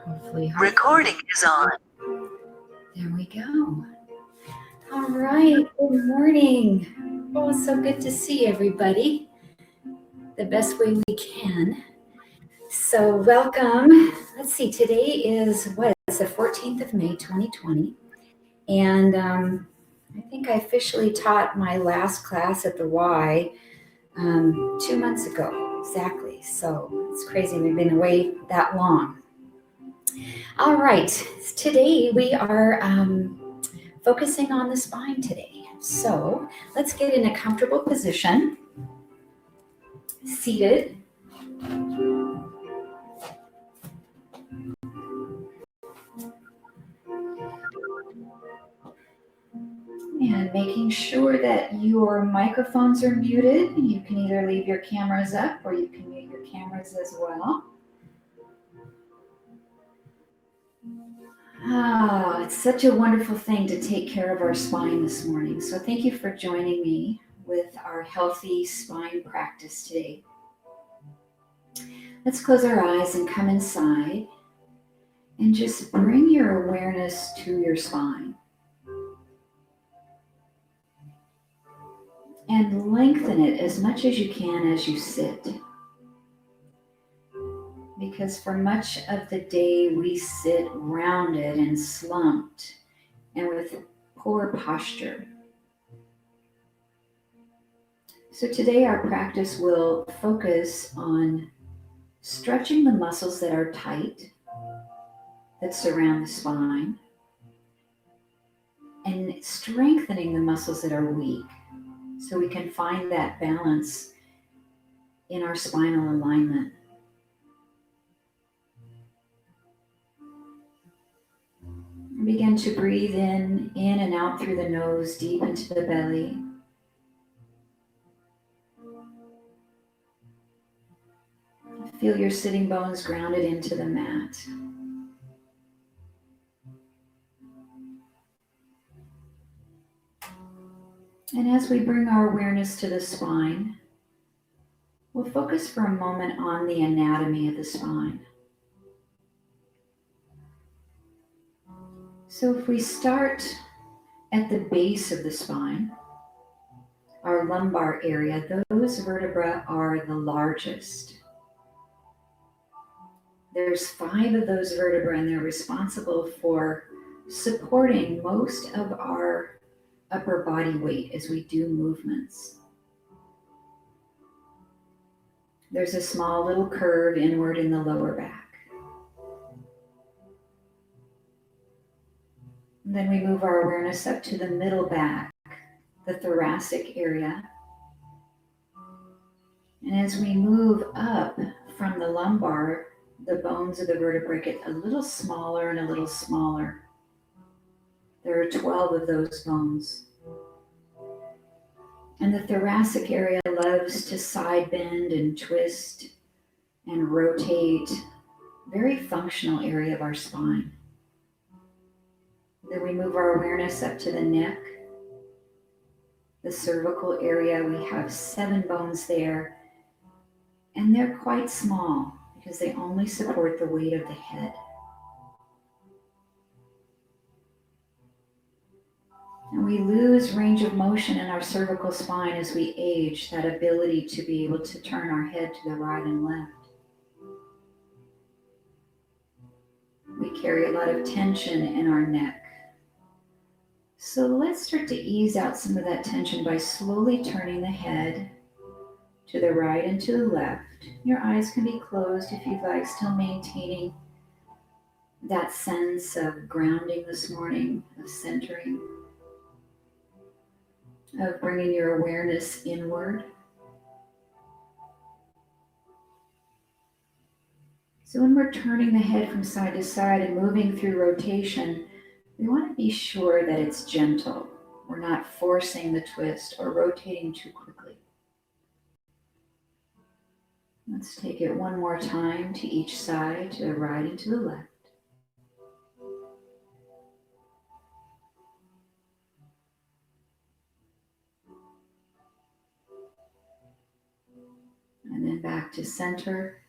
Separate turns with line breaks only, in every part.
Hopefully.
Recording is on.
There we go. All right. Good morning. Oh, it's so good to see everybody the best way we can. So welcome. Let's see. Today is what? It's the 14th of May, 2020. And I think I officially taught my last class at the Y 2 months ago. Exactly. So it's crazy. We've been away that long. All right, today we are focusing on the spine today. So let's get in a comfortable position, seated. And making sure that your microphones are muted. You can either leave your cameras up or you can mute your cameras as well. It's such a wonderful thing to take care of our spine this morning. So thank you for joining me with our healthy spine practice today. Let's close our eyes and come inside and just bring your awareness to your spine. And lengthen it as much as you can as you sit. Because for much of the day we sit rounded and slumped and with poor posture. So today our practice will focus on stretching the muscles that are tight, that surround the spine, and strengthening the muscles that are weak so we can find that balance in our spinal alignment. Begin to breathe in and out through the nose, deep into the belly. Feel your sitting bones grounded into the mat. And as we bring our awareness to the spine, we'll focus for a moment on the anatomy of the spine. So if we start at the base of the spine, our lumbar area, those vertebrae are the largest. There's 5 of those vertebrae and they're responsible for supporting most of our upper body weight as we do movements. There's a small little curve inward in the lower back. And then we move our awareness up to the middle back, the thoracic area. And as we move up from the lumbar, the bones of the vertebrae get a little smaller and a little smaller. There are 12 of those bones. And the thoracic area loves to side bend and twist and rotate. Very functional area of our spine. Then we move our awareness up to the neck, the cervical area. We have 7 bones there, and they're quite small because they only support the weight of the head. And we lose range of motion in our cervical spine as we age, that ability to be able to turn our head to the right and left. We carry a lot of tension in our neck. So let's start to ease out some of that tension by slowly turning the head to the right and to the left. Your eyes can be closed if you'd like, still maintaining that sense of grounding this morning, of centering, of bringing your awareness inward. So when we're turning the head from side to side and moving through rotation, we want to be sure that it's gentle. We're not forcing the twist or rotating too quickly. Let's take it one more time to each side, to the right and to the left. And then back to center.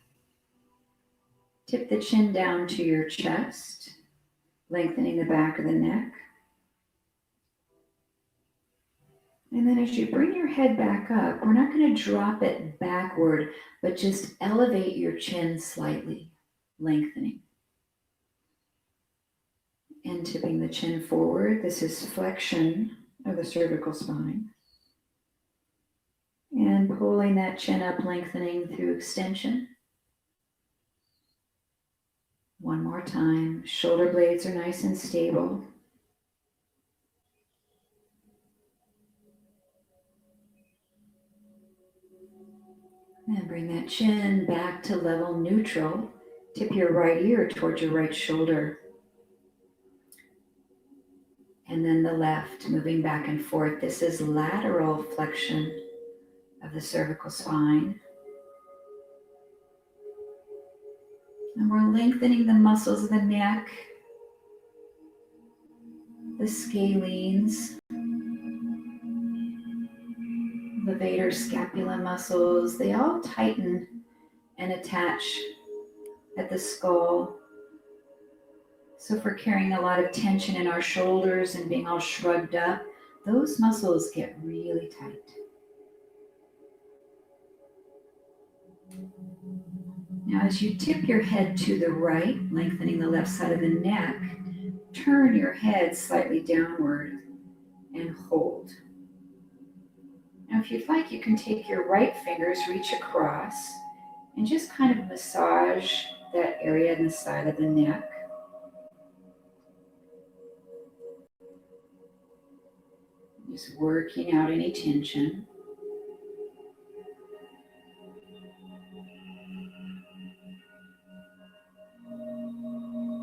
Tip the chin down to your chest, lengthening the back of the neck. And then as you bring your head back up, we're not going to drop it backward, but just elevate your chin slightly, lengthening. And tipping the chin forward. This is flexion of the cervical spine. And pulling that chin up, lengthening through extension. One more time. Shoulder blades are nice and stable. And bring that chin back to level neutral. Tip your right ear towards your right shoulder. And then the left, moving back and forth. This is lateral flexion of the cervical spine. And we're lengthening the muscles of the neck, the scalenes, levator scapula muscles. They all tighten and attach at the skull. So if we're carrying a lot of tension in our shoulders and being all shrugged up, those muscles get really tight. Now as you tip your head to the right, lengthening the left side of the neck, turn your head slightly downward and hold. Now if you'd like, you can take your right fingers, reach across, and just kind of massage that area in the side of the neck. Just working out any tension.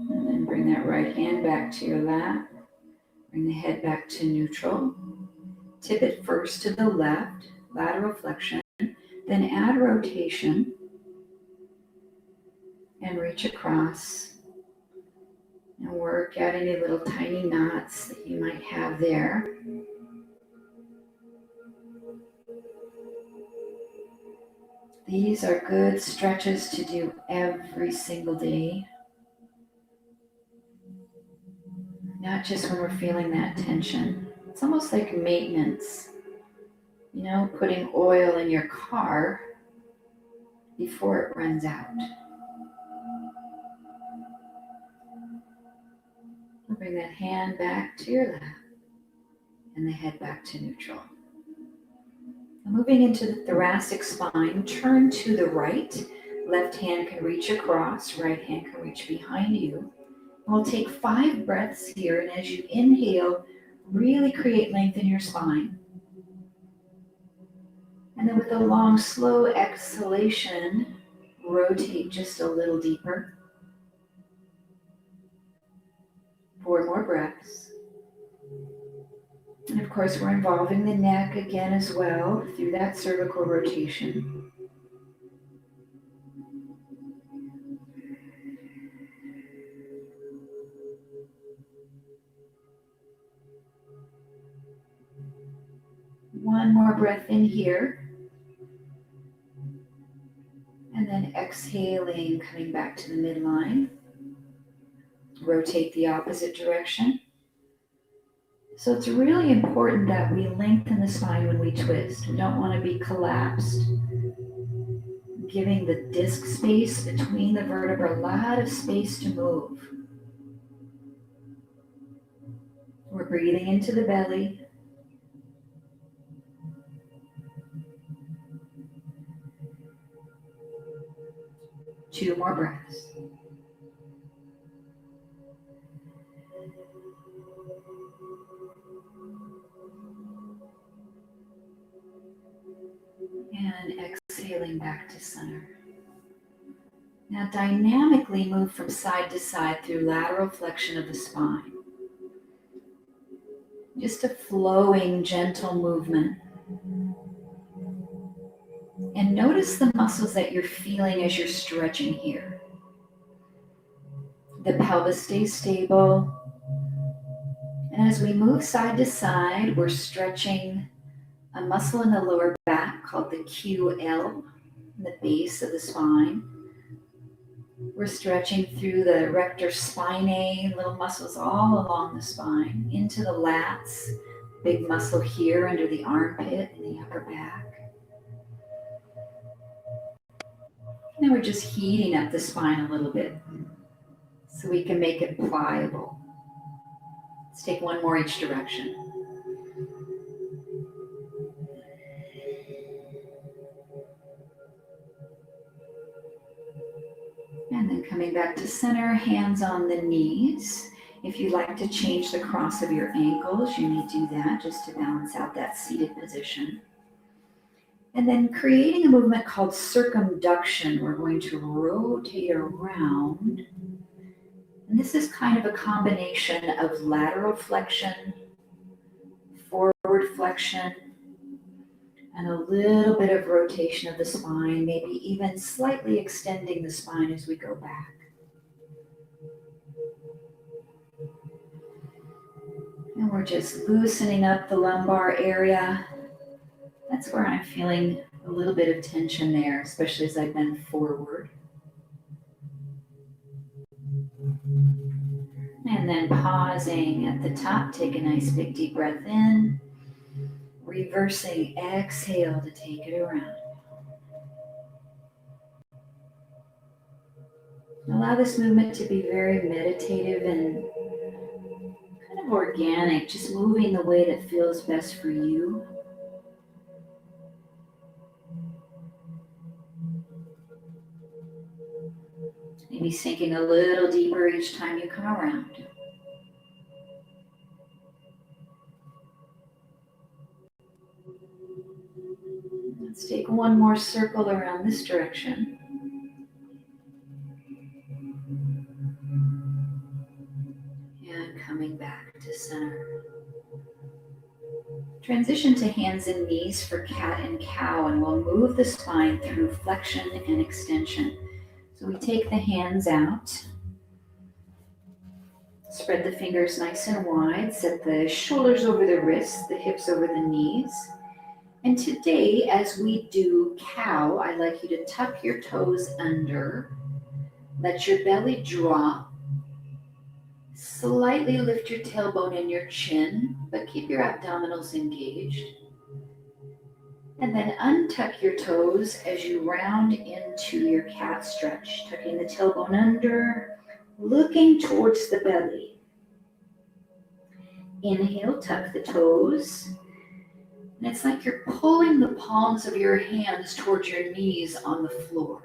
And then bring that right hand back to your lap. Bring the head back to neutral. Tip it first to the left, lateral flexion, then add rotation and reach across and work out any little tiny knots that you might have there. These are good stretches to do every single day. Not just when we're feeling that tension. It's almost like maintenance. You know, putting oil in your car before it runs out. Bring that hand back to your lap and the head back to neutral. Moving into the thoracic spine, turn to the right. Left hand can reach across, right hand can reach behind you. We'll take 5 breaths here, and as you inhale, really create length in your spine. And then with a long, slow exhalation, rotate just a little deeper. 4 more breaths. And of course, we're involving the neck again as well through that cervical rotation. One more breath in here. And then exhaling, coming back to the midline. Rotate the opposite direction. So it's really important that we lengthen the spine when we twist. We don't want to be collapsed. Giving the disc space between the vertebrae, a lot of space to move. We're breathing into the belly. Two more breaths. And exhaling back to center. Now dynamically move from side to side through lateral flexion of the spine. Just a flowing, gentle movement. And notice the muscles that you're feeling as you're stretching here. The pelvis stays stable. And as we move side to side, we're stretching a muscle in the lower back called the QL, the base of the spine. We're stretching through the rector spinae, little muscles all along the spine, into the lats, big muscle here under the armpit and the upper back. And then we're just heating up the spine a little bit so we can make it pliable. Let's take one more each direction. And then coming back to center, hands on the knees. If you'd like to change the cross of your ankles, you may do that just to balance out that seated position. And then creating a movement called circumduction, we're going to rotate around. And this is kind of a combination of lateral flexion, forward flexion, and a little bit of rotation of the spine, maybe even slightly extending the spine as we go back. And we're just loosening up the lumbar area. That's where I'm feeling a little bit of tension there, especially as I bend forward. And then pausing at the top, take a nice big deep breath in. Reversing, exhale to take it around. Allow this movement to be very meditative and kind of organic, just moving the way that feels best for you. Maybe sinking a little deeper each time you come around. Let's take one more circle around this direction. And coming back to center. Transition to hands and knees for cat and cow, and we'll move the spine through flexion and extension. So we take the hands out, spread the fingers nice and wide, set the shoulders over the wrists, the hips over the knees. And today, as we do cow, I'd like you to tuck your toes under, let your belly drop, slightly lift your tailbone and your chin, but keep your abdominals engaged. And then untuck your toes as you round into your cat stretch, tucking the tailbone under, looking towards the belly. Inhale, tuck the toes. And it's like you're pulling the palms of your hands towards your knees on the floor.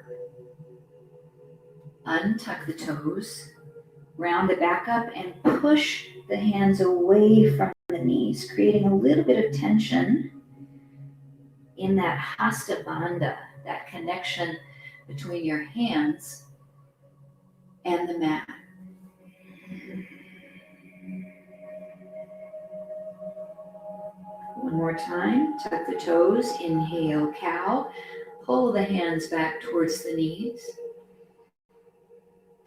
Untuck the toes, round the back up, and push the hands away from the knees, creating a little bit of tension in that hasta bandha, that connection between your hands and the mat. One more time, tuck the toes, inhale, cow, pull the hands back towards the knees.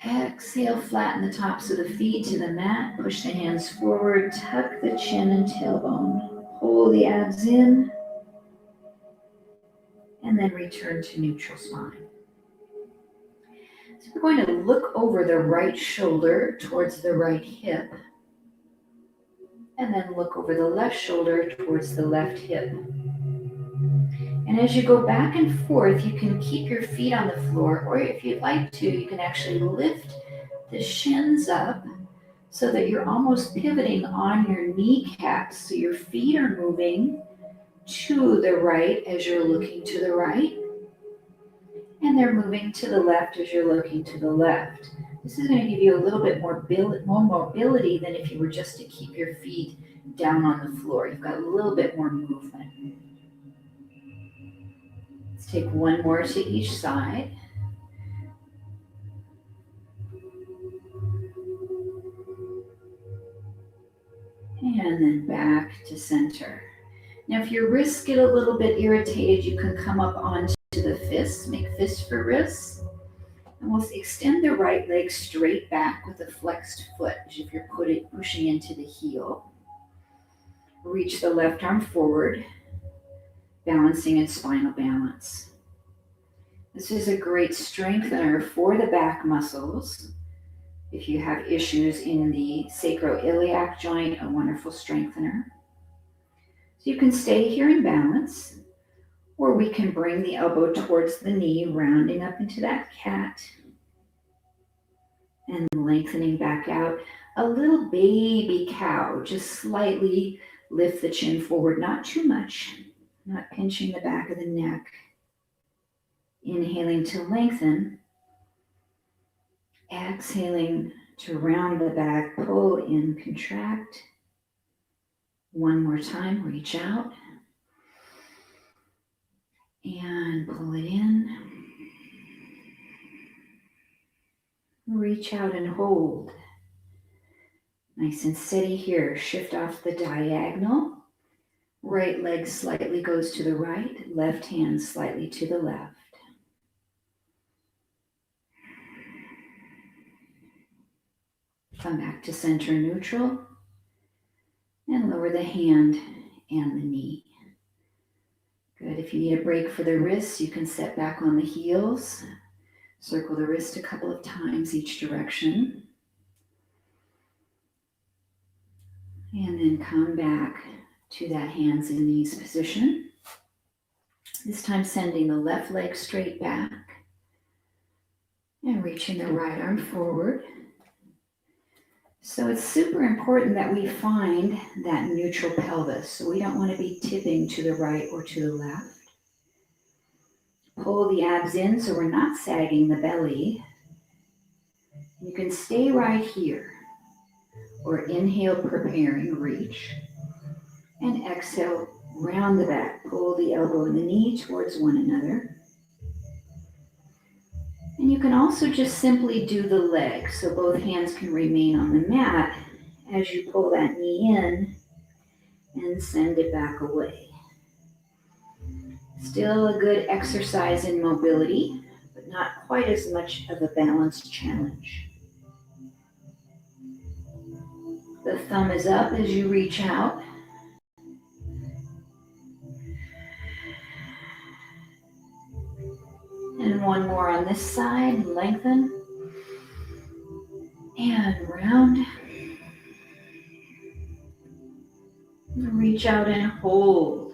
Exhale, flatten the tops of the feet to the mat, push the hands forward, tuck the chin and tailbone, pull the abs in, and then return to neutral spine. So we're going to look over the right shoulder towards the right hip, and then look over the left shoulder towards the left hip. And as you go back and forth, you can keep your feet on the floor, or if you'd like to, you can actually lift the shins up so that you're almost pivoting on your kneecaps. So your feet are moving to the right as you're looking to the right, and they're moving to the left as you're looking to the left. This is going to give you a little bit more mobility than if you were just to keep your feet down on the floor. You've got a little bit more movement. Let's take one more to each side. And then back to center. Now, if your wrists get a little bit irritated, you can come up onto the fists, make fists for wrists. And we'll extend the right leg straight back with a flexed foot as if you're pushing into the heel. Reach the left arm forward, balancing in spinal balance. This is a great strengthener for the back muscles. If you have issues in the sacroiliac joint, a wonderful strengthener. So you can stay here in balance, or we can bring the elbow towards the knee, rounding up into that cat, and lengthening back out. A little baby cow, just slightly lift the chin forward, not too much, not pinching the back of the neck. Inhaling to lengthen. Exhaling to round the back, pull in, contract. One more time, reach out. And pull it in. Reach out and hold. Nice and steady here. Shift off the diagonal. Right leg slightly goes to the right, left hand slightly to the left. Come back to center neutral and lower the hand and the knee. Good. If you need a break for the wrists, you can set back on the heels. Circle the wrist a couple of times each direction. And then come back to that hands and knees position. This time sending the left leg straight back and reaching the right arm forward. So it's super important that we find that neutral pelvis. So we don't want to be tipping to the right or to the left. Pull the abs in so we're not sagging the belly. You can stay right here. Or inhale, preparing, reach. And exhale, round the back. Pull the elbow and the knee towards one another. And you can also just simply do the leg, so both hands can remain on the mat as you pull that knee in and send it back away. Still a good exercise in mobility, but not quite as much of a balance challenge. The thumb is up as you reach out. And one more on this side, lengthen. And round. Reach out and hold.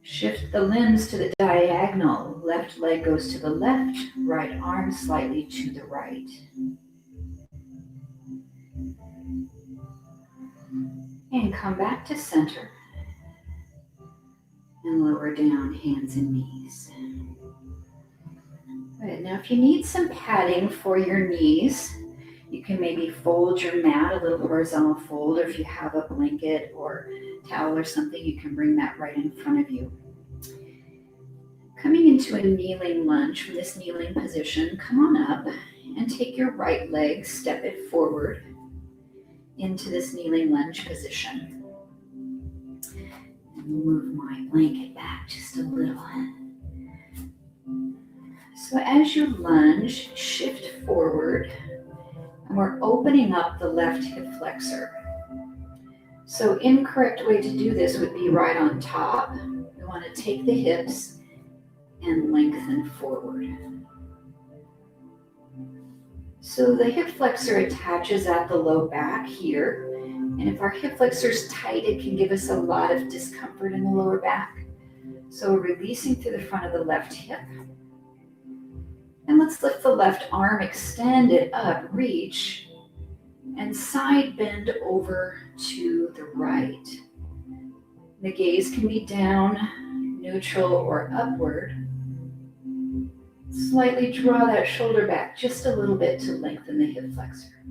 Shift the limbs to the diagonal. Left leg goes to the left, right arm slightly to the right. And come back to center. And lower down, hands and knees. Good. Now if you need some padding for your knees, you can maybe fold your mat, a little horizontal fold, or if you have a blanket or towel or something, you can bring that right in front of you. Coming into a kneeling lunge from this kneeling position, come on up and take your right leg, step it forward into this kneeling lunge position. Move my blanket back just a little. So as you lunge, shift forward, and we're opening up the left hip flexor. So incorrect way to do this would be right on top. We want to take the hips and lengthen forward. So the hip flexor attaches at the low back here. And if our hip flexor is tight, it can give us a lot of discomfort in the lower back. So releasing through the front of the left hip. And let's lift the left arm, extend it up, reach, and side bend over to the right. The gaze can be down, neutral, or upward. Slightly draw that shoulder back just a little bit to lengthen the hip flexor.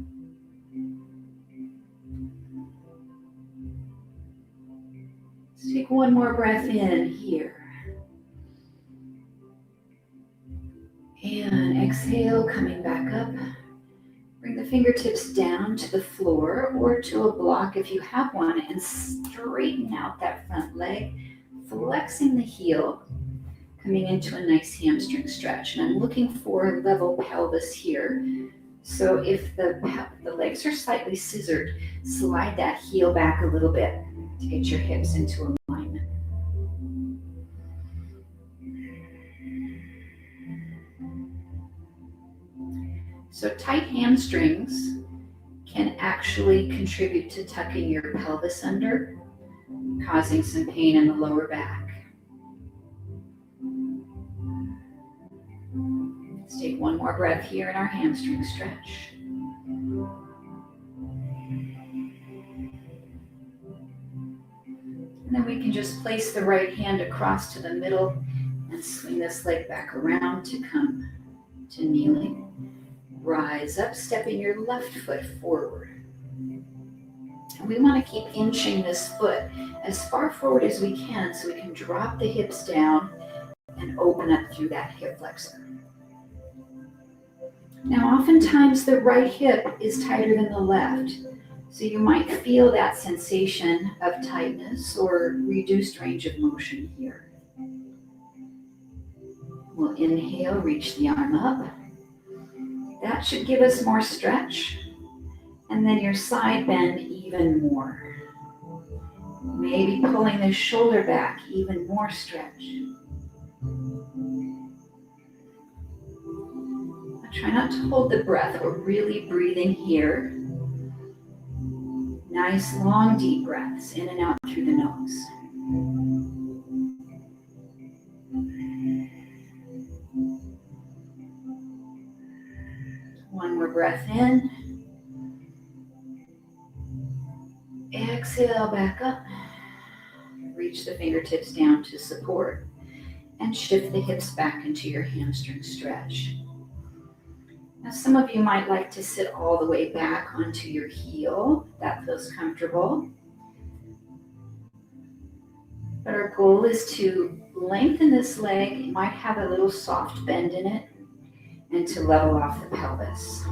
Let's take one more breath in here. And exhale, coming back up. Bring the fingertips down to the floor or to a block if you have one, and straighten out that front leg, flexing the heel, coming into a nice hamstring stretch. And I'm looking for level pelvis here. So if the legs are slightly scissored, slide that heel back a little bit to get your hips into alignment. So tight hamstrings can actually contribute to tucking your pelvis under, causing some pain in the lower back. Let's take one more breath here in our hamstring stretch. And then we can just place the right hand across to the middle and swing this leg back around to come to kneeling. Rise up, stepping your left foot forward. And we want to keep inching this foot as far forward as we can so we can drop the hips down and open up through that hip flexor. Now, oftentimes the right hip is tighter than the left. So you might feel that sensation of tightness or reduced range of motion here. We'll inhale, reach the arm up. That should give us more stretch. And then your side bend even more. Maybe pulling the shoulder back, even more stretch. Now try not to hold the breath. We're really breathing here. Nice, long, deep breaths in and out through the nose. One more breath in. Exhale back up. Reach the fingertips down to support and shift the hips back into your hamstring stretch. Now, some of you might like to sit all the way back onto your heel. That feels comfortable. But our goal is to lengthen this leg. It might have a little soft bend in it, and to level off the pelvis.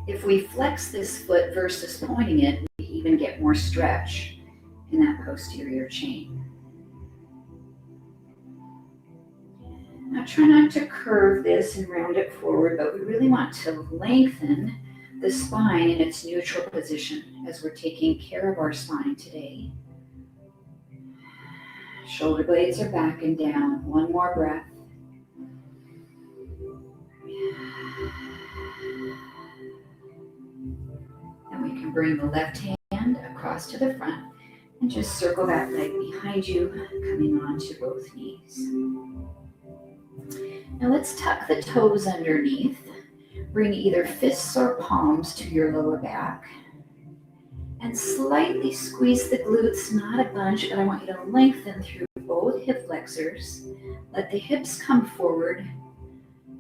If we flex this foot versus pointing it, we even get more stretch in that posterior chain. Now try not to curve this and round it forward, but we really want to lengthen the spine in its neutral position as we're taking care of our spine today. Shoulder blades are back and down. One more breath. And we can bring the left hand across to the front and just circle that leg behind you, coming onto both knees. Now let's tuck the toes underneath. Bring either fists or palms to your lower back. And slightly squeeze the glutes, not a bunch, but I want you to lengthen through both hip flexors. Let the hips come forward.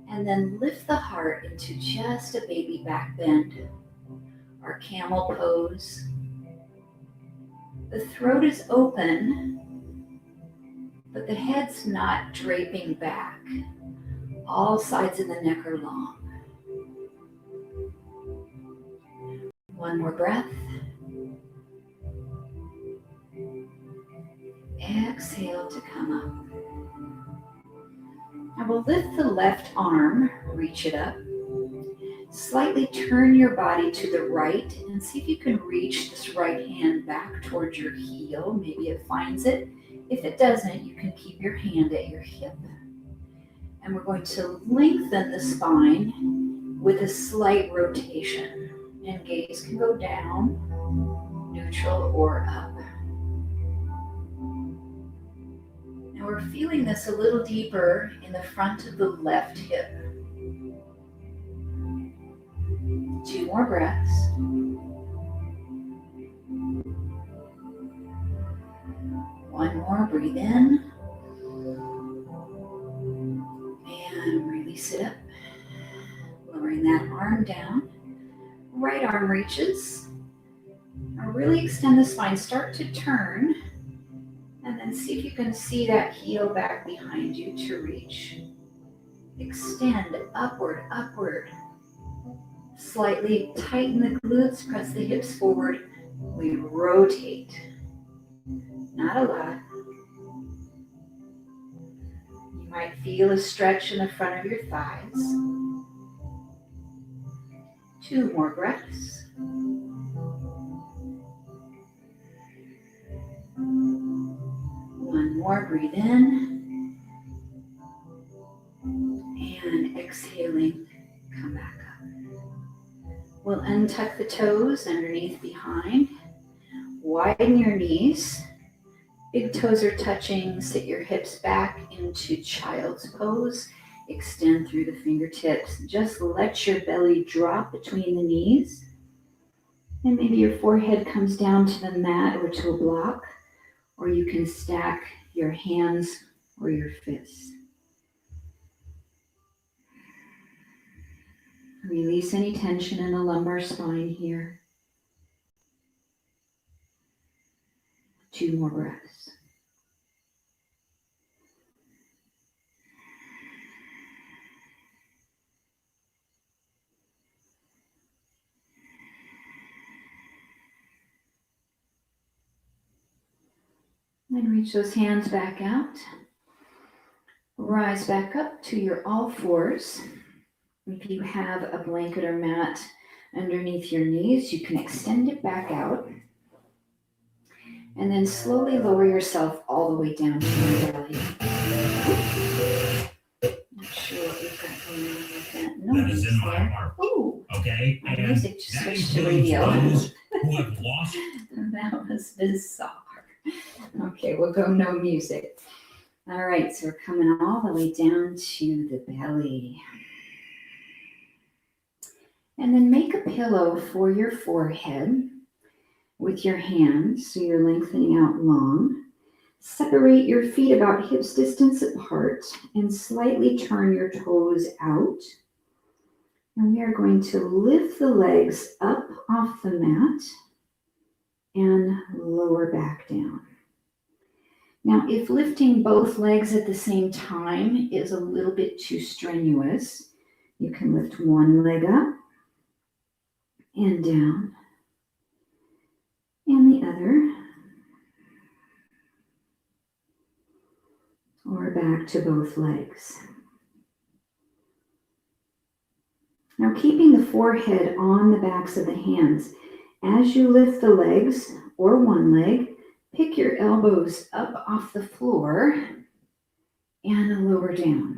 And then lift the heart into just a baby back bend. Our camel pose. The throat is open, but the head's not draping back. All sides of the neck are long. One more breath. Exhale to come up. Now we'll lift the left arm, reach it up. Slightly turn your body to the right and see if you can reach this right hand back towards your heel. Maybe it finds it. If it doesn't, you can keep your hand at your hip. And we're going to lengthen the spine with a slight rotation. And gaze can go down, neutral, or up. Now we're feeling this a little deeper in the front of the left hip. 2 more breaths. One more, breathe in. And release it up. Lowering that arm down. Right arm reaches. Now really extend the spine. Start to turn. And then see if you can see that heel back behind you to reach. Extend upward, upward. Slightly tighten the glutes, press the hips forward. We rotate. Not a lot. You might feel a stretch in the front of your thighs. 2 more breaths. One more, breathe in. And exhaling, come back. We'll untuck the toes underneath behind. Widen your knees. Big toes are touching. Sit your hips back into child's pose. Extend through the fingertips. Just let your belly drop between the knees. And maybe your forehead comes down to the mat or to a block, or you can stack your hands or your fists. Release any tension in the lumbar spine here. 2 more breaths. Then reach those hands back out. Rise back up to your all fours. If you have a blanket or mat underneath your knees, you can extend it back out. And then slowly lower yourself all the way down to your belly. Not sure what we've got going on with that. No,
that is in my heart.
Oh,
okay.
My
and
music just
that
switched to
includes
radio.
those who have lost.
That was bizarre. Okay, we'll go no music. All right, so we're coming all the way down to the belly. And then make a pillow for your forehead with your hands, so you're lengthening out long. Separate your feet about hips distance apart and slightly turn your toes out. And we are going to lift the legs up off the mat and lower back down. Now, if lifting both legs at the same time is a little bit too strenuous, you can lift one leg up and down, and the other, or back to both legs. Now, keeping the forehead on the backs of the hands, as you lift the legs or one leg, pick your elbows up off the floor and lower down.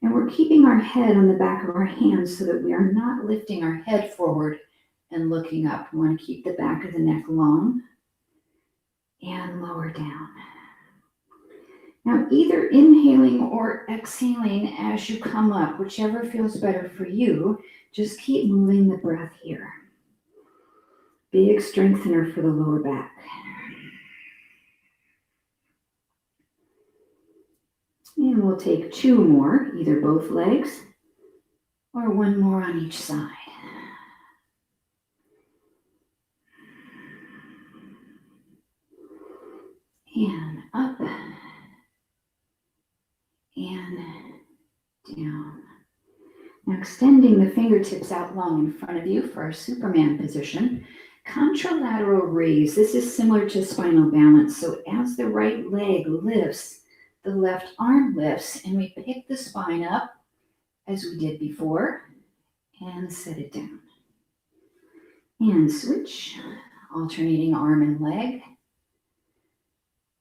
And we're keeping our head on the back of our hands so that we are not lifting our head forward and looking up. We want to keep the back of the neck long and lower down. Now, either inhaling or exhaling as you come up, whichever feels better for you, just keep moving the breath here. Big strengthener for the lower back. And we'll take 2 more, either both legs or 1 more on each side. And up and down. Now extending the fingertips out long in front of you for our Superman position. Contralateral raise. This is similar to spinal balance. So as the right leg lifts, the left arm lifts, and we pick the spine up as we did before and set it down. And switch, alternating arm and leg,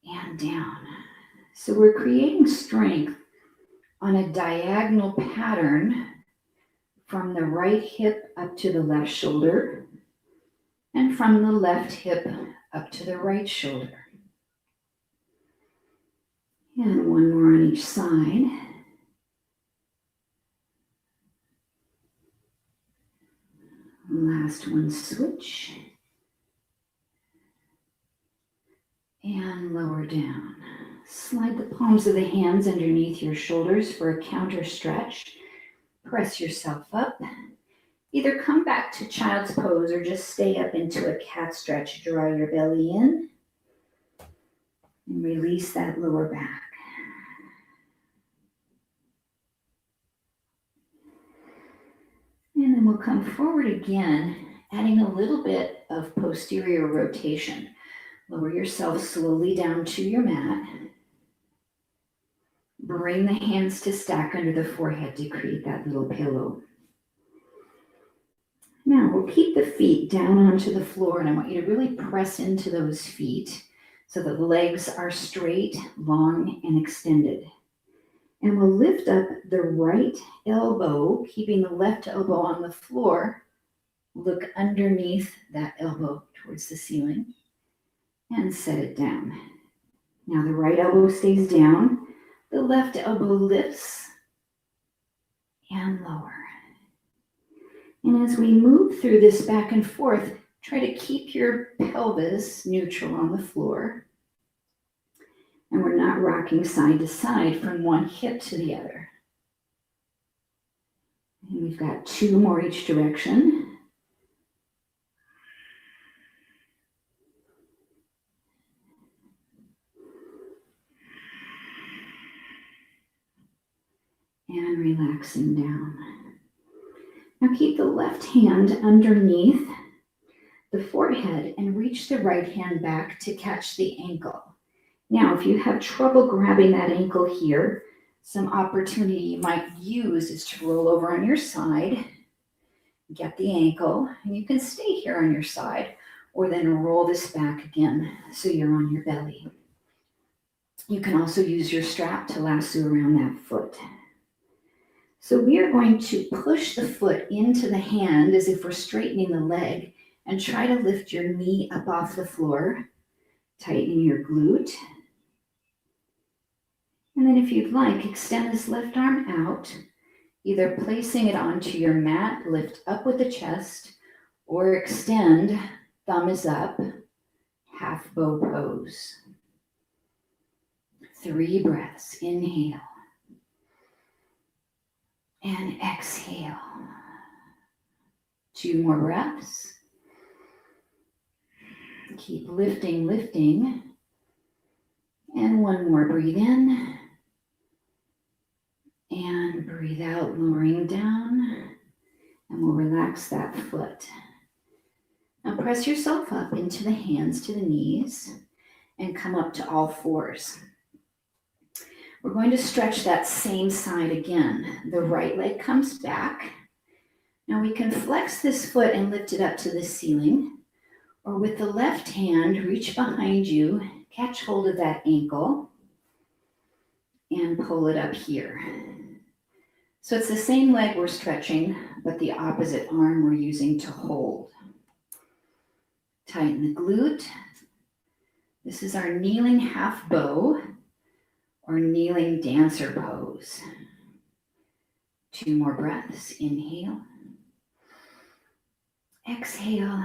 and down. So we're creating strength on a diagonal pattern from the right hip up to the left shoulder and from the left hip up to the right shoulder. And 1 more on each side. Last one, switch. And lower down. Slide the palms of the hands underneath your shoulders for a counter stretch. Press yourself up. Either come back to child's pose or just stay up into a cat stretch. Draw your belly in and release that lower back. And then we'll come forward again, adding a little bit of posterior rotation. Lower yourself slowly down to your mat. Bring the hands to stack under the forehead to create that little pillow. Now we'll keep the feet down onto the floor, and I want you to really press into those feet so that the legs are straight, long, and extended. And we'll lift up the right elbow, keeping the left elbow on the floor, Look underneath that elbow towards the ceiling and set it down. Now the right elbow stays down, the left elbow lifts and lower. And as we move through this back and forth, try to keep your pelvis neutral on the floor. And we're not rocking side to side from one hip to the other. And we've got 2 more each direction. And relaxing down. Now keep the left hand underneath the forehead and reach the right hand back to catch the ankle. Now, if you have trouble grabbing that ankle here, some opportunity you might use is to roll over on your side, get the ankle, and you can stay here on your side, or then roll this back again so you're on your belly. You can also use your strap to lasso around that foot. So we are going to push the foot into the hand as if we're straightening the leg and try to lift your knee up off the floor, tightening your glute. And then if you'd like, extend this left arm out, either placing it onto your mat, lift up with the chest, or extend, thumb is up, half bow pose. 3 breaths, inhale. And exhale. 2 more breaths. Keep lifting, lifting. And 1 more, breathe in. And breathe out, lowering down. And we'll relax that foot. Now press yourself up into the hands to the knees and come up to all fours. We're going to stretch that same side again. The right leg comes back. Now we can flex this foot and lift it up to the ceiling, or with the left hand, reach behind you, catch hold of that ankle, and pull it up here. So it's the same leg we're stretching, but the opposite arm we're using to hold. Tighten the glute. This is our kneeling half bow, or kneeling dancer pose. 2 more breaths. Inhale. Exhale.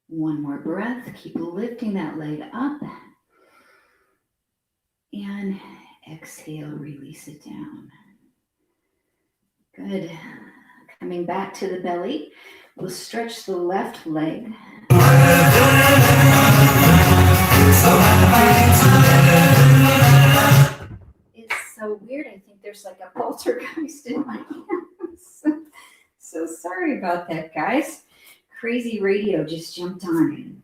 1 more breath. Keep lifting that leg up. And exhale, release it down. Good. Coming back to the belly, we'll stretch the left leg. It's so weird. I think there's like a poltergeist in my hands. So sorry about that, guys. Crazy radio just jumped on.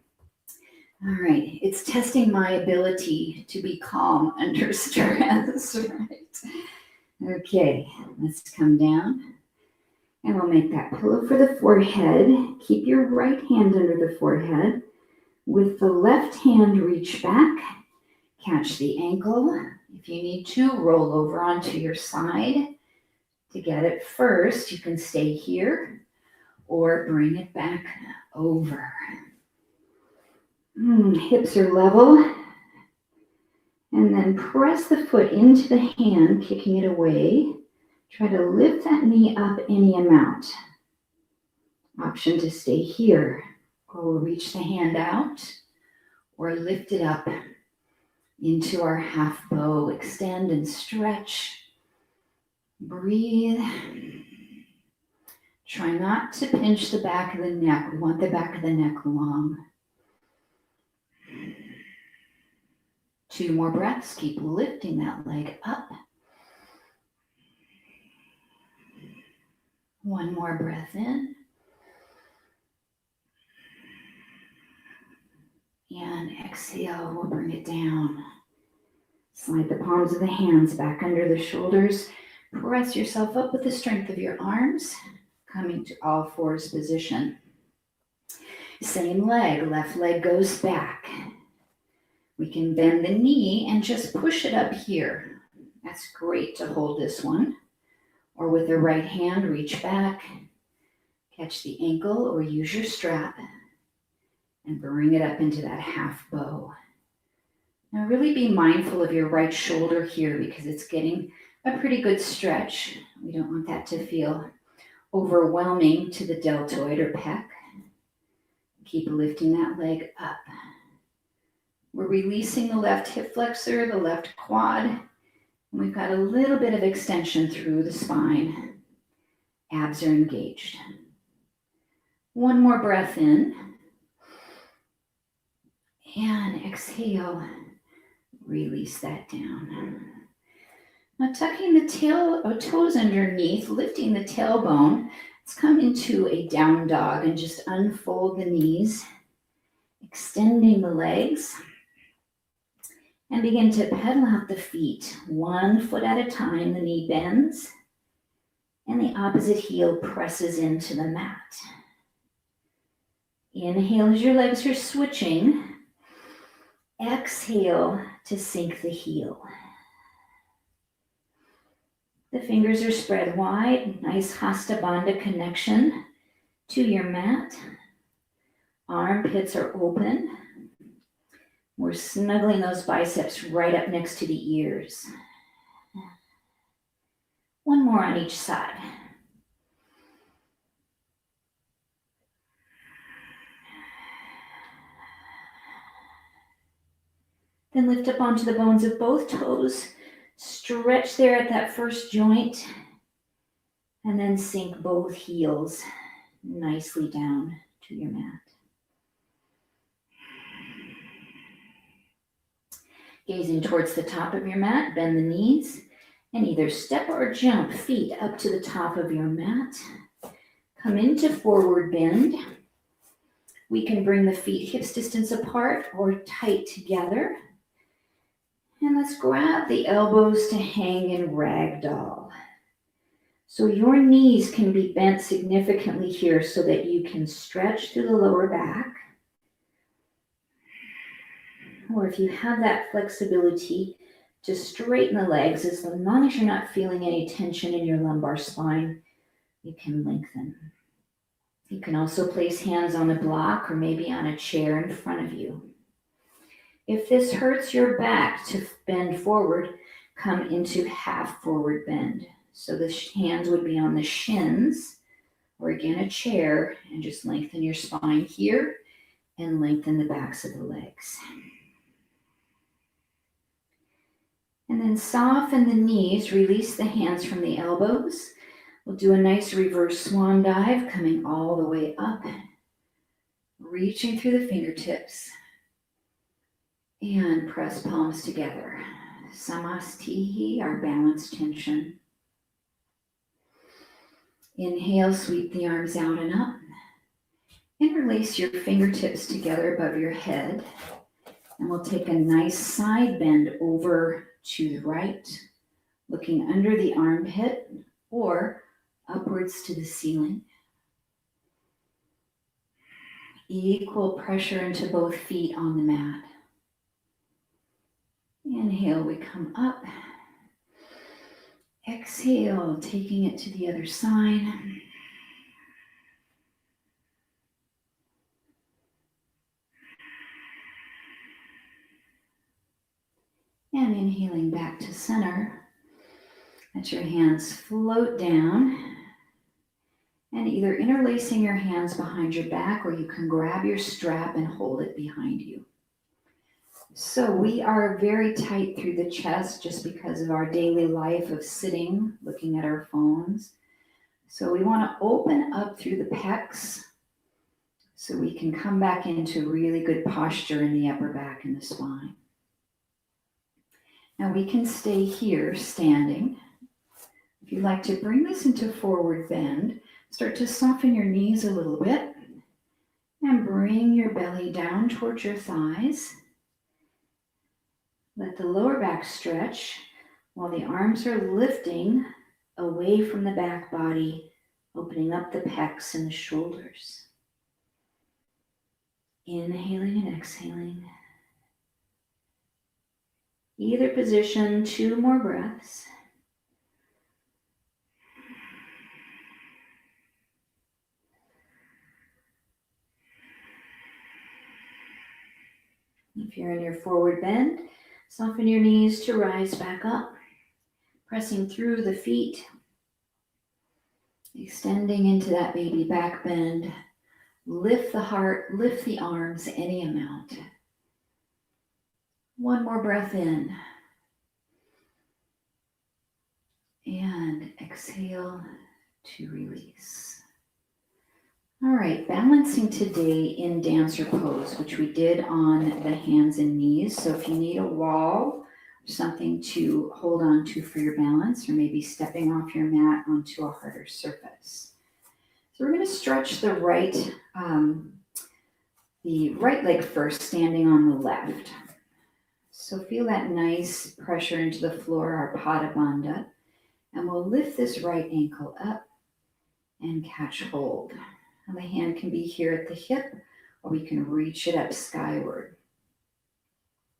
All right, it's testing my ability to be calm under stress, right? Okay, let's come down. And we'll make that pillow for the forehead. Keep your right hand under the forehead. With the left hand, reach back. Catch the ankle. If you need to, roll over onto your side. To get it first, you can stay here or bring it back over. Hips are level. And then press the foot into the hand, kicking it away. Try to lift that knee up any amount. Option to stay here, or we'll reach the hand out, or lift it up into our half bow. Extend and stretch. Breathe. Try not to pinch the back of the neck. We want the back of the neck long. 2 more breaths. Keep lifting that leg up. 1 more breath in. And exhale, we'll bring it down. Slide the palms of the hands back under the shoulders. Press yourself up with the strength of your arms, coming to all fours position. Same leg, left leg goes back. We can bend the knee and just push it up here. That's great to hold this one. Or with the right hand, reach back Catch the ankle or use your strap and bring it up into that half bow. Now really be mindful of your right shoulder here because it's getting a pretty good stretch. We don't want that to feel overwhelming to the deltoid or pec. Keep lifting that leg up. We're releasing the left hip flexor, the left quad, and we've got a little bit of extension through the spine. Abs are engaged. One more breath in. And exhale, release that down. Now tucking the toes underneath, lifting the tailbone. Let's come into a down dog and just unfold the knees, extending the legs, and begin to pedal out the feet. 1 foot at a time, the knee bends, and the opposite heel presses into the mat. Inhale as your legs are switching. Exhale to sink the heel. The fingers are spread wide, nice Hasta Bandha connection to your mat. Armpits are open. We're snuggling those biceps right up next to the ears. One more on each side. Then lift up onto the bones of both toes. Stretch there at that first joint. And then sink both heels nicely down to your mat. Gazing towards the top of your mat, bend the knees and either step or jump feet up to the top of your mat. Come into forward bend. We can bring the feet hips distance apart or tight together. And let's grab the elbows to hang in ragdoll. So your knees can be bent significantly here so that you can stretch through the lower back. Or if you have that flexibility to straighten the legs, as long as you're not feeling any tension in your lumbar spine, you can lengthen. You can also place hands on a block or maybe on a chair in front of you. If this hurts your back to bend forward, come into half forward bend. So the hands would be on the shins, or again a chair, and just lengthen your spine here and lengthen the backs of the legs. And then soften the knees, release the hands from the elbows. We'll do a nice reverse swan dive, coming all the way up, reaching through the fingertips. And press palms together. Samastihi, our balance tension. Inhale, sweep the arms out and up. Interlace your fingertips together above your head. And we'll take a nice side bend over to the right, looking under the armpit or upwards to the ceiling. Equal pressure into both feet on the mat. Inhale, we come up. Exhale, taking it to the other side. And inhaling back to center. Let your hands float down. And either interlacing your hands behind your back, or you can grab your strap and hold it behind you. So we are very tight through the chest just because of our daily life of sitting, looking at our phones. So we want to open up through the pecs so we can come back into really good posture in the upper back and the spine. Now we can stay here standing. If you'd like to bring this into forward bend, start to soften your knees a little bit and bring your belly down towards your thighs. Let the lower back stretch while the arms are lifting away from the back body, opening up the pecs and the shoulders. Inhaling and exhaling. Either position, 2 more breaths. If you're in your forward bend, soften your knees to rise back up, pressing through the feet, extending into that baby back bend. Lift the heart, lift the arms any amount. One more breath in. And exhale to release. All right, balancing today in dancer pose, which we did on the hands and knees. So if you need a wall, something to hold on to for your balance, or maybe stepping off your mat onto a harder surface. So we're going to stretch the right leg first, standing on the left. So feel that nice pressure into the floor, our Pada Bandha, and we'll lift this right ankle up and catch hold. And the hand can be here at the hip, or we can reach it up skyward.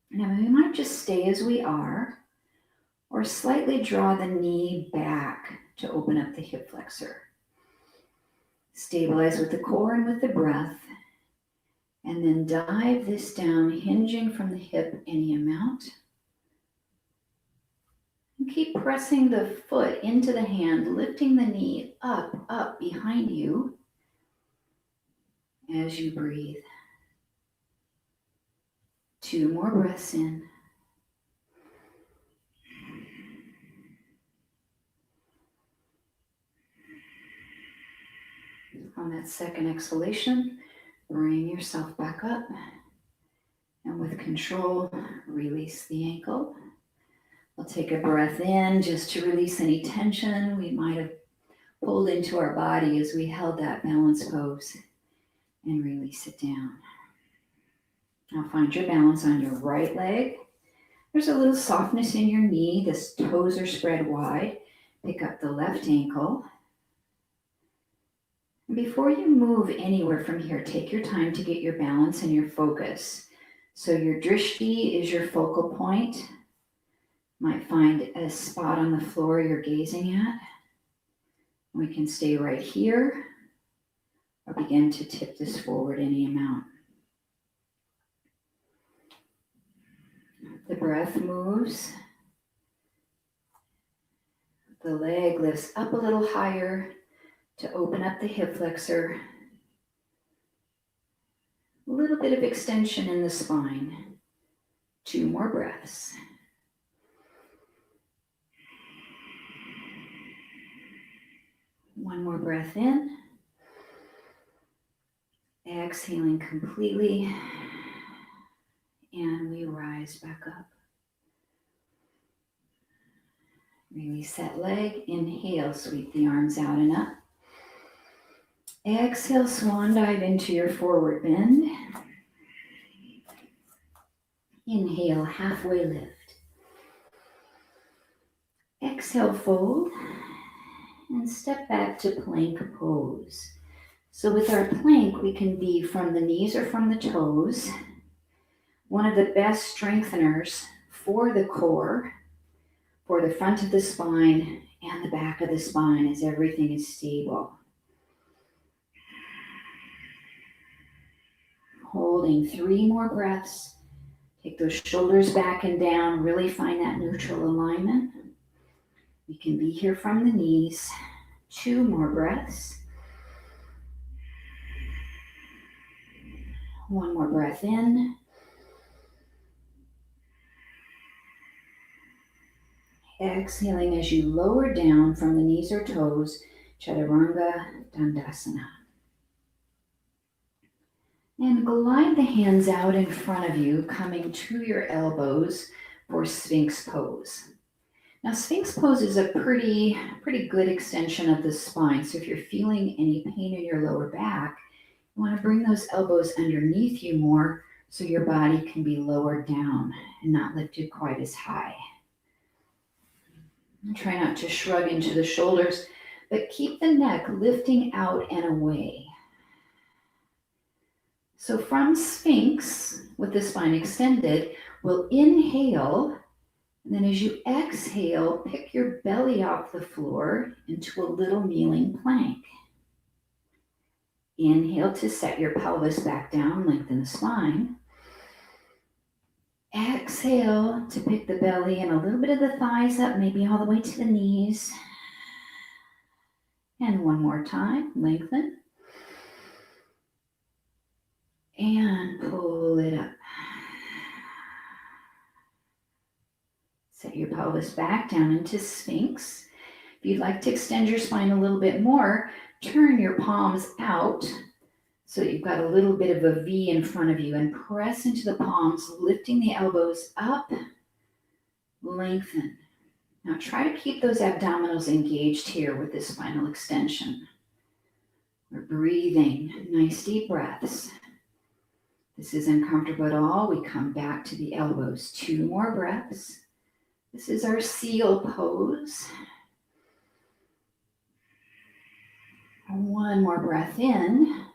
Now we might just stay as we are, or slightly draw the knee back to open up the hip flexor. Stabilize with the core and with the breath, and then dive this down, hinging from the hip any amount. And keep pressing the foot into the hand, lifting the knee up behind you as you breathe. 2 more breaths in. On that second exhalation, bring yourself back up, and with control, release the ankle. We'll take a breath in just to release any tension we might have pulled into our body as we held that balance pose, and release it down. Now find your balance on your right leg. There's a little softness in your knee. The toes are spread wide. Pick up the left ankle. Before you move anywhere from here, take your time to get your balance and your focus. So your drishti is your focal point. Might find a spot on the floor you're gazing at. We can stay right here, or begin to tip this forward any amount. The breath moves. The leg lifts up a little higher to open up the hip flexor. A little bit of extension in the spine. 2 more breaths. One more breath in. Exhaling completely. And we rise back up. Release that leg. Inhale, sweep the arms out and up. Exhale, swan dive into your forward bend. Inhale, halfway lift. Exhale, fold. And step back to plank pose. So with our plank, we can be from the knees or from the toes. One of the best strengtheners for the core, for the front of the spine and the back of the spine, as everything is stable. Holding 3 more breaths. Take those shoulders back and down. Really find that neutral alignment. We can be here from the knees. 2 more breaths. 1 more breath in. Exhaling as you lower down from the knees or toes, Chaturanga Dandasana. And glide the hands out in front of you, coming to your elbows for Sphinx Pose. Now, Sphinx Pose is a pretty good extension of the spine. So if you're feeling any pain in your lower back, you want to bring those elbows underneath you more so your body can be lowered down and not lifted quite as high. And try not to shrug into the shoulders, but keep the neck lifting out and away. So from Sphinx, with the spine extended, we'll inhale, and then as you exhale, pick your belly off the floor into a little kneeling plank. Inhale to set your pelvis back down, lengthen the spine. Exhale to pick the belly and a little bit of the thighs up, maybe all the way to the knees. And one more time, lengthen. And pull it up. Set your pelvis back down into Sphinx. If you'd like to extend your spine a little bit more, turn your palms out so that you've got a little bit of a V in front of you and press into the palms, lifting the elbows up, lengthen. Now try to keep those abdominals engaged here with this spinal extension. We're breathing, nice deep breaths. This isn't comfortable at all. We come back to the elbows. 2 more breaths. This is our seal pose. 1 more breath in.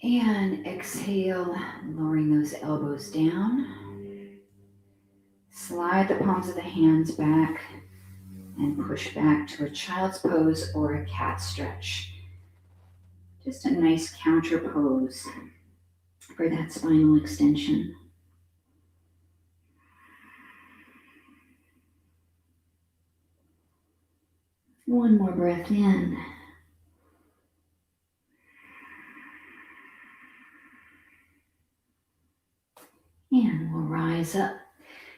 And exhale, lowering those elbows down. Slide the palms of the hands back and push back to a child's pose or a cat stretch. Just a nice counter pose for that spinal extension. One more breath in. And we'll rise up.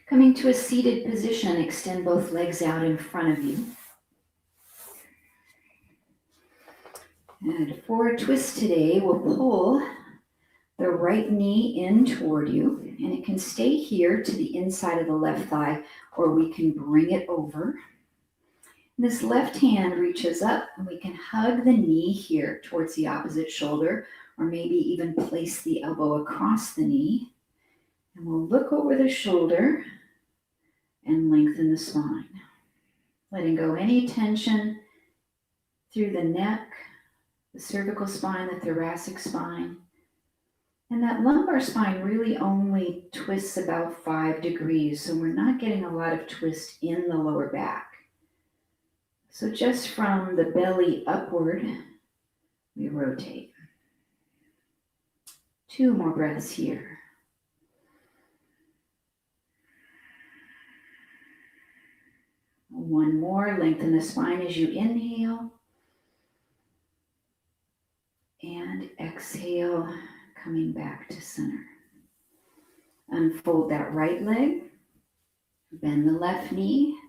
Coming to a seated position, extend both legs out in front of you. And for a twist today, we'll pull the right knee in toward you, and it can stay here to the inside of the left thigh, or we can bring it over. This left hand reaches up, and we can hug the knee here towards the opposite shoulder, or maybe even place the elbow across the knee. And we'll look over the shoulder and lengthen the spine, letting go any tension through the neck, the cervical spine, the thoracic spine. And that lumbar spine really only twists about 5 degrees, so we're not getting a lot of twist in the lower back. So just from the belly upward, we rotate. 2 more breaths here. One more, lengthen the spine as you inhale. And exhale, coming back to center. Unfold that right leg. Bend the left knee.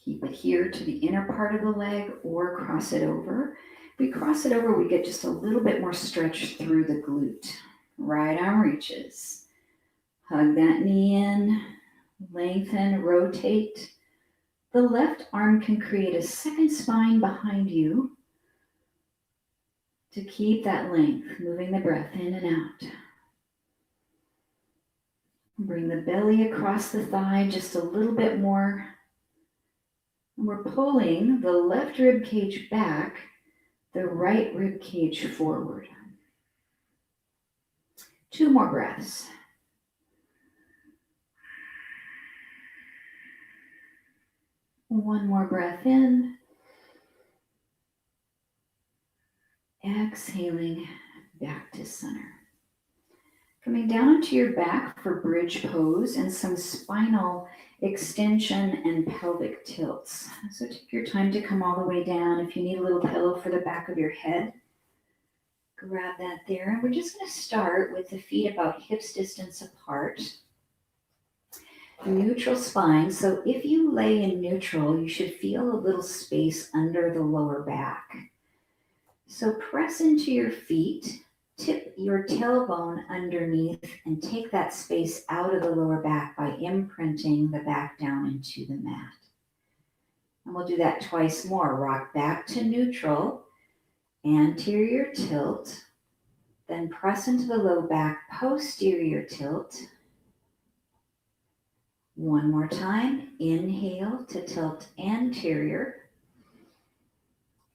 Keep it here to the inner part of the leg or cross it over. If we cross it over, we get just a little bit more stretch through the glute. Right arm reaches. Hug that knee in. Lengthen, rotate. The left arm can create a second spine behind you to keep that length, moving the breath in and out. Bring the belly across the thigh just a little bit more. And we're pulling the left rib cage back, the right rib cage forward. 2 more breaths. One more breath in. Exhaling back to center. Coming down onto your back for bridge pose and some spinal extension and pelvic tilts. So take your time to come all the way down. If you need a little pillow for the back of your head, grab that there. And we're just going to start with the feet about hips distance apart. Neutral spine. So if you lay in neutral, you should feel a little space under the lower back. So press into your feet, tip your tailbone underneath, and take that space out of the lower back by imprinting the back down into the mat. And we'll do that twice more. Rock back to neutral, anterior tilt, then press into the low back, posterior tilt. One more time, inhale to tilt anterior,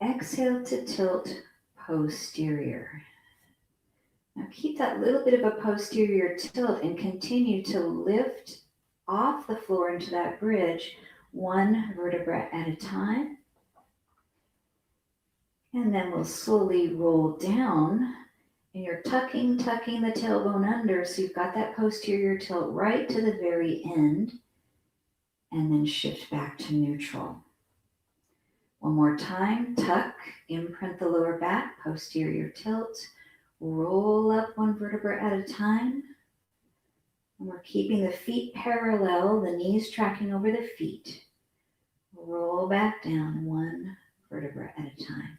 exhale to tilt posterior. Now keep that little bit of a posterior tilt and continue to lift off the floor into that bridge, 1 vertebra at a time. And then we'll slowly roll down And you're tucking the tailbone under, so you've got that posterior tilt right to the very end, and then shift back to neutral. One more time, tuck, imprint the lower back, posterior tilt, roll up one vertebra at a time. And we're keeping the feet parallel, the knees tracking over the feet. Roll back down one vertebra at a time.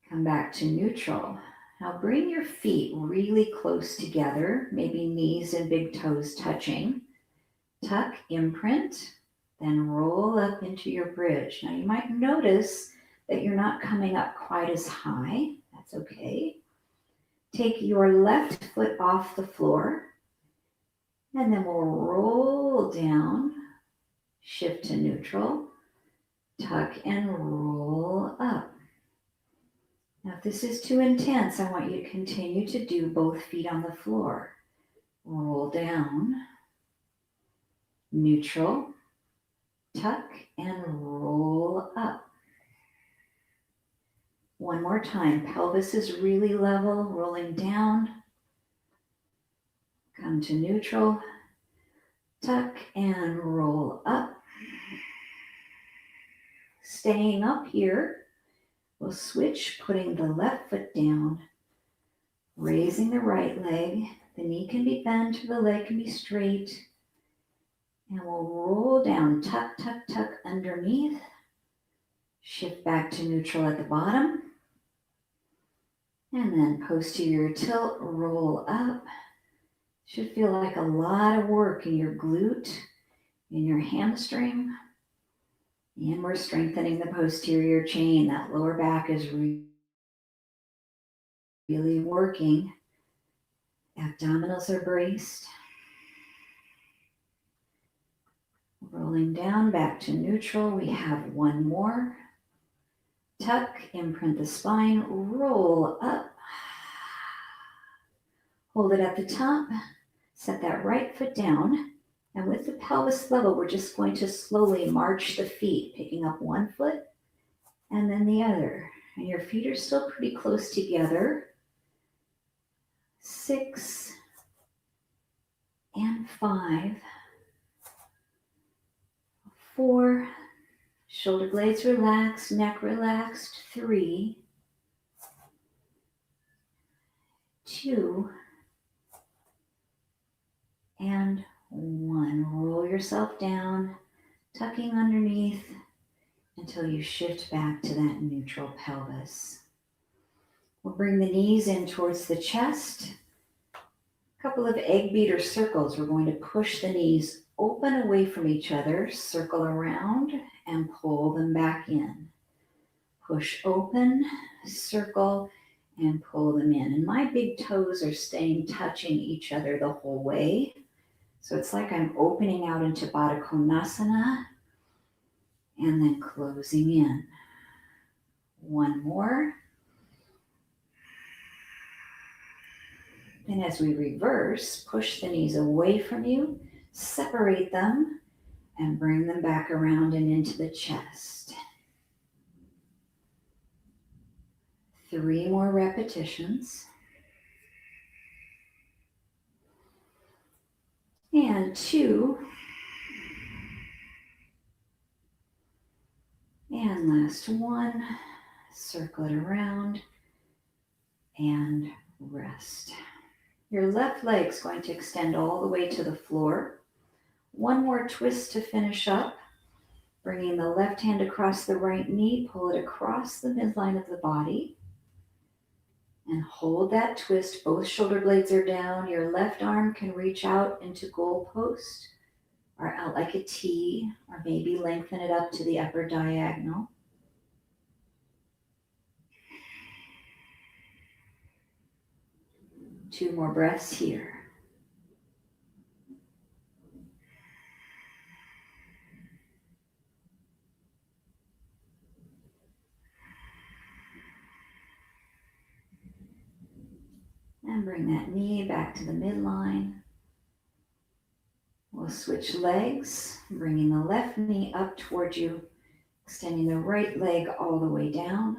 Come back to neutral. Now bring your feet really close together, maybe knees and big toes touching. Tuck, imprint, then roll up into your bridge. Now you might notice that you're not coming up quite as high. That's okay. Take your left foot off the floor, and then we'll roll down, shift to neutral, tuck and roll up. Now if this is too intense, I want you to continue to do both feet on the floor. Roll down, neutral, tuck and roll up. One more time, pelvis is really level, rolling down. Come to neutral, tuck and roll up. Staying up here, we'll switch, putting the left foot down, raising the right leg. The knee can be bent, the leg can be straight. And we'll roll down, tuck, tuck, tuck underneath. Shift back to neutral at the bottom. And then posterior tilt, roll up. Should feel like a lot of work in your glute, in your hamstring. And we're strengthening the posterior chain. That lower back is really working. Abdominals are braced. Rolling down back to neutral. We have one more. Tuck, imprint the spine, roll up. Hold it at the top. Set that right foot down. And with the pelvis level, we're just going to slowly march the feet, picking up one foot and then the other. And your feet are still pretty close together. 6 and 5. 4. Shoulder blades relaxed, neck relaxed. 3, 2, and 1. Roll yourself down, tucking underneath until you shift back to that neutral pelvis. We'll bring the knees in towards the chest. A couple of egg beater circles. We're going to push the knees open away from each other, circle around, and pull them back in. Push open, circle, and pull them in. And my big toes are staying touching each other the whole way. So it's like I'm opening out into Baddha Konasana and then closing in. One more. Then as we reverse, push the knees away from you, separate them, and bring them back around and into the chest. 3 more repetitions. And 2. And last 1. Circle it around and rest. Your left leg's going to extend all the way to the floor. One more twist to finish up. Bringing the left hand across the right knee, pull it across the midline of the body. And hold that twist. Both shoulder blades are down. Your left arm can reach out into goalpost or out like a T, or maybe lengthen it up to the upper diagonal. Two more breaths here. And bring that knee back to the midline. We'll switch legs, bringing the left knee up towards you, extending the right leg all the way down.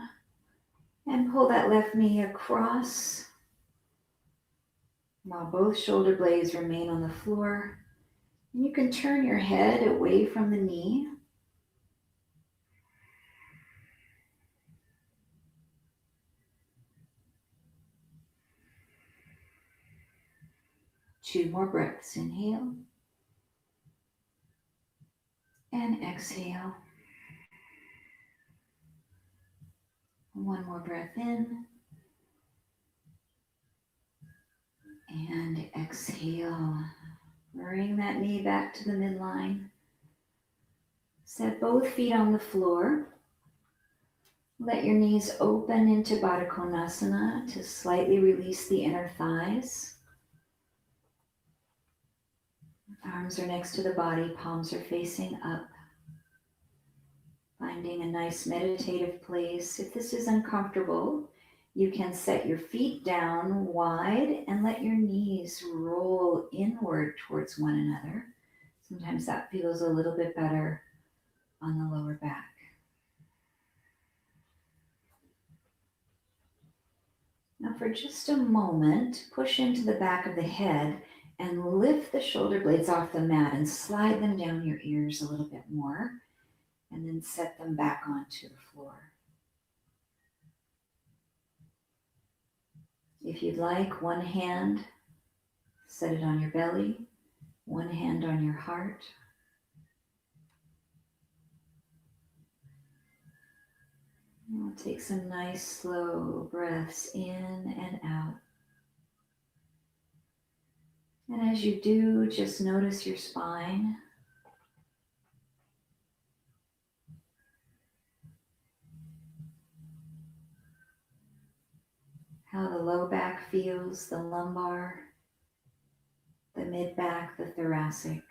And pull that left knee across while both shoulder blades remain on the floor. And you can turn your head away from the knee. Two more breaths. Inhale and exhale. One more breath in and exhale. Bring that knee back to the midline. Set both feet on the floor. Let your knees open into Baddha Konasana to slightly release the inner thighs. Arms are next to the body, palms are facing up. Finding a nice meditative place. If this is uncomfortable, you can set your feet down wide and let your knees roll inward towards one another. Sometimes that feels a little bit better on the lower back. Now for just a moment, push into the back of the head and lift the shoulder blades off the mat and slide them down your ears a little bit more, and then set them back onto the floor. If you'd like, one hand, set it on your belly, one hand on your heart. We'll take some nice slow breaths in and out. And as you do, just notice your spine. How the low back feels, the lumbar, the mid back, the thoracic,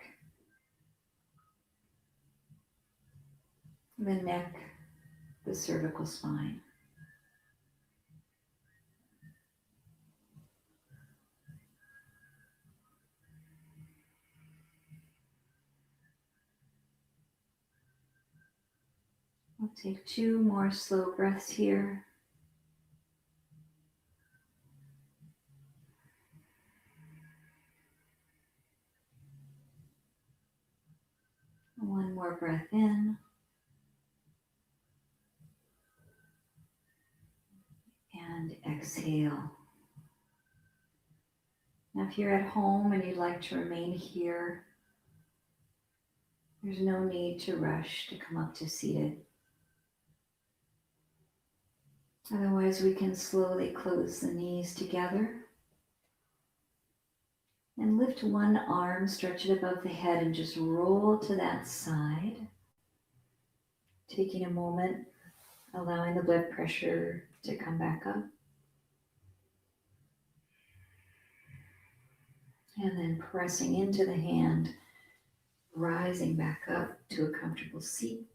the neck, the cervical spine. We'll take two more slow breaths here. One more breath in. And exhale. Now if you're at home and you'd like to remain here, there's no need to rush to come up to seated. Otherwise, we can slowly close the knees together and lift one arm, stretch it above the head, and just roll to that side. Taking a moment, allowing the blood pressure to come back up. And then pressing into the hand, rising back up to a comfortable seat.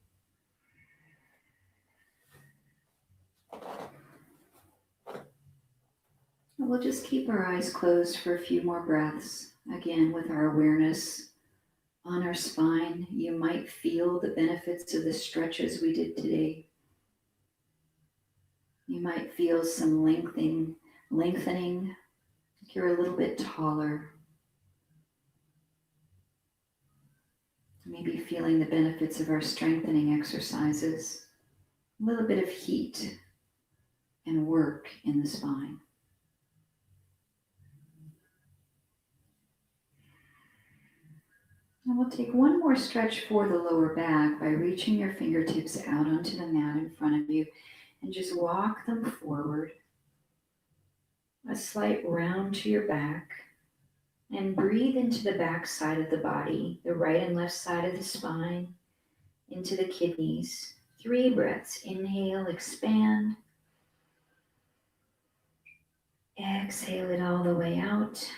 And we'll just keep our eyes closed for a few more breaths. Again, with our awareness on our spine, you might feel the benefits of the stretches we did today. You might feel some lengthening, like you're a little bit taller. Maybe feeling the benefits of our strengthening exercises, a little bit of heat and work in the spine. And we'll take one more stretch for the lower back by reaching your fingertips out onto the mat in front of you and just walk them forward. A slight round to your back. And breathe into the back side of the body, the right and left side of the spine, into the kidneys. 3 breaths. Inhale, expand. Exhale it all the way out.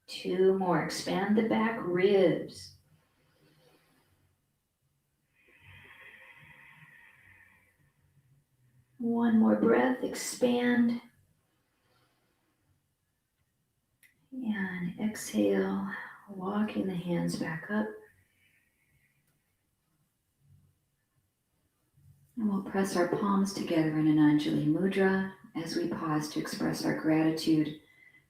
2 more. Expand the back ribs. One more breath. Expand. And exhale, walking the hands back up. And we'll press our palms together in an Anjali Mudra as we pause to express our gratitude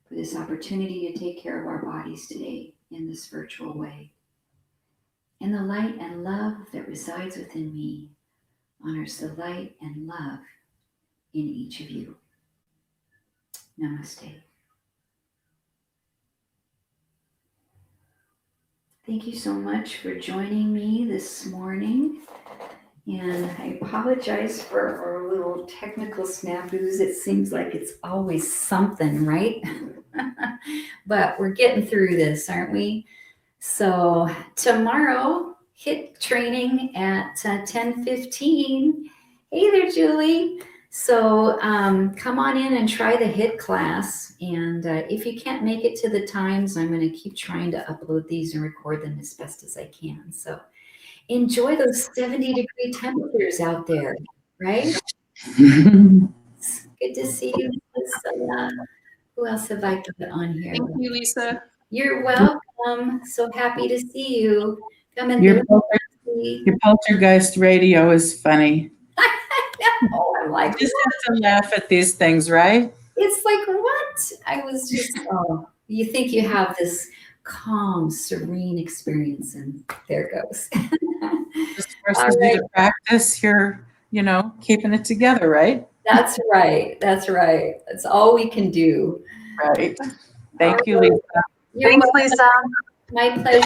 for this opportunity to take care of our bodies today in this virtual way. And the light and love that resides within me honors the light and love in each of you. Namaste. Thank you so much for joining me this morning. And I apologize for our little technical snafus. It seems like it's always something, right? But we're getting through this, aren't we? So tomorrow, HIIT training at 10:15. Hey there, Julie. So come on in and try the HIIT class. And if you can't make it to the times, I'm going to keep trying to upload these and record them as best as I can. So enjoy those 70-degree temperatures out there, right? It's good to see you, Lisa. Who else have I got on here?
Thank you, Lisa.
You're welcome. So happy to see you. Come and
Your poltergeist radio is funny.
Oh, I'm like,
You just have to laugh at these things, right?
it's like, what? I was just, you think you have this calm, serene experience, and there it goes.
Just versus the practice, you're, keeping it together, right?
That's right. That's right. That's all we can do.
Right. Thank you, Lisa.
You're
Thanks,
welcome.
Lisa.
My pleasure.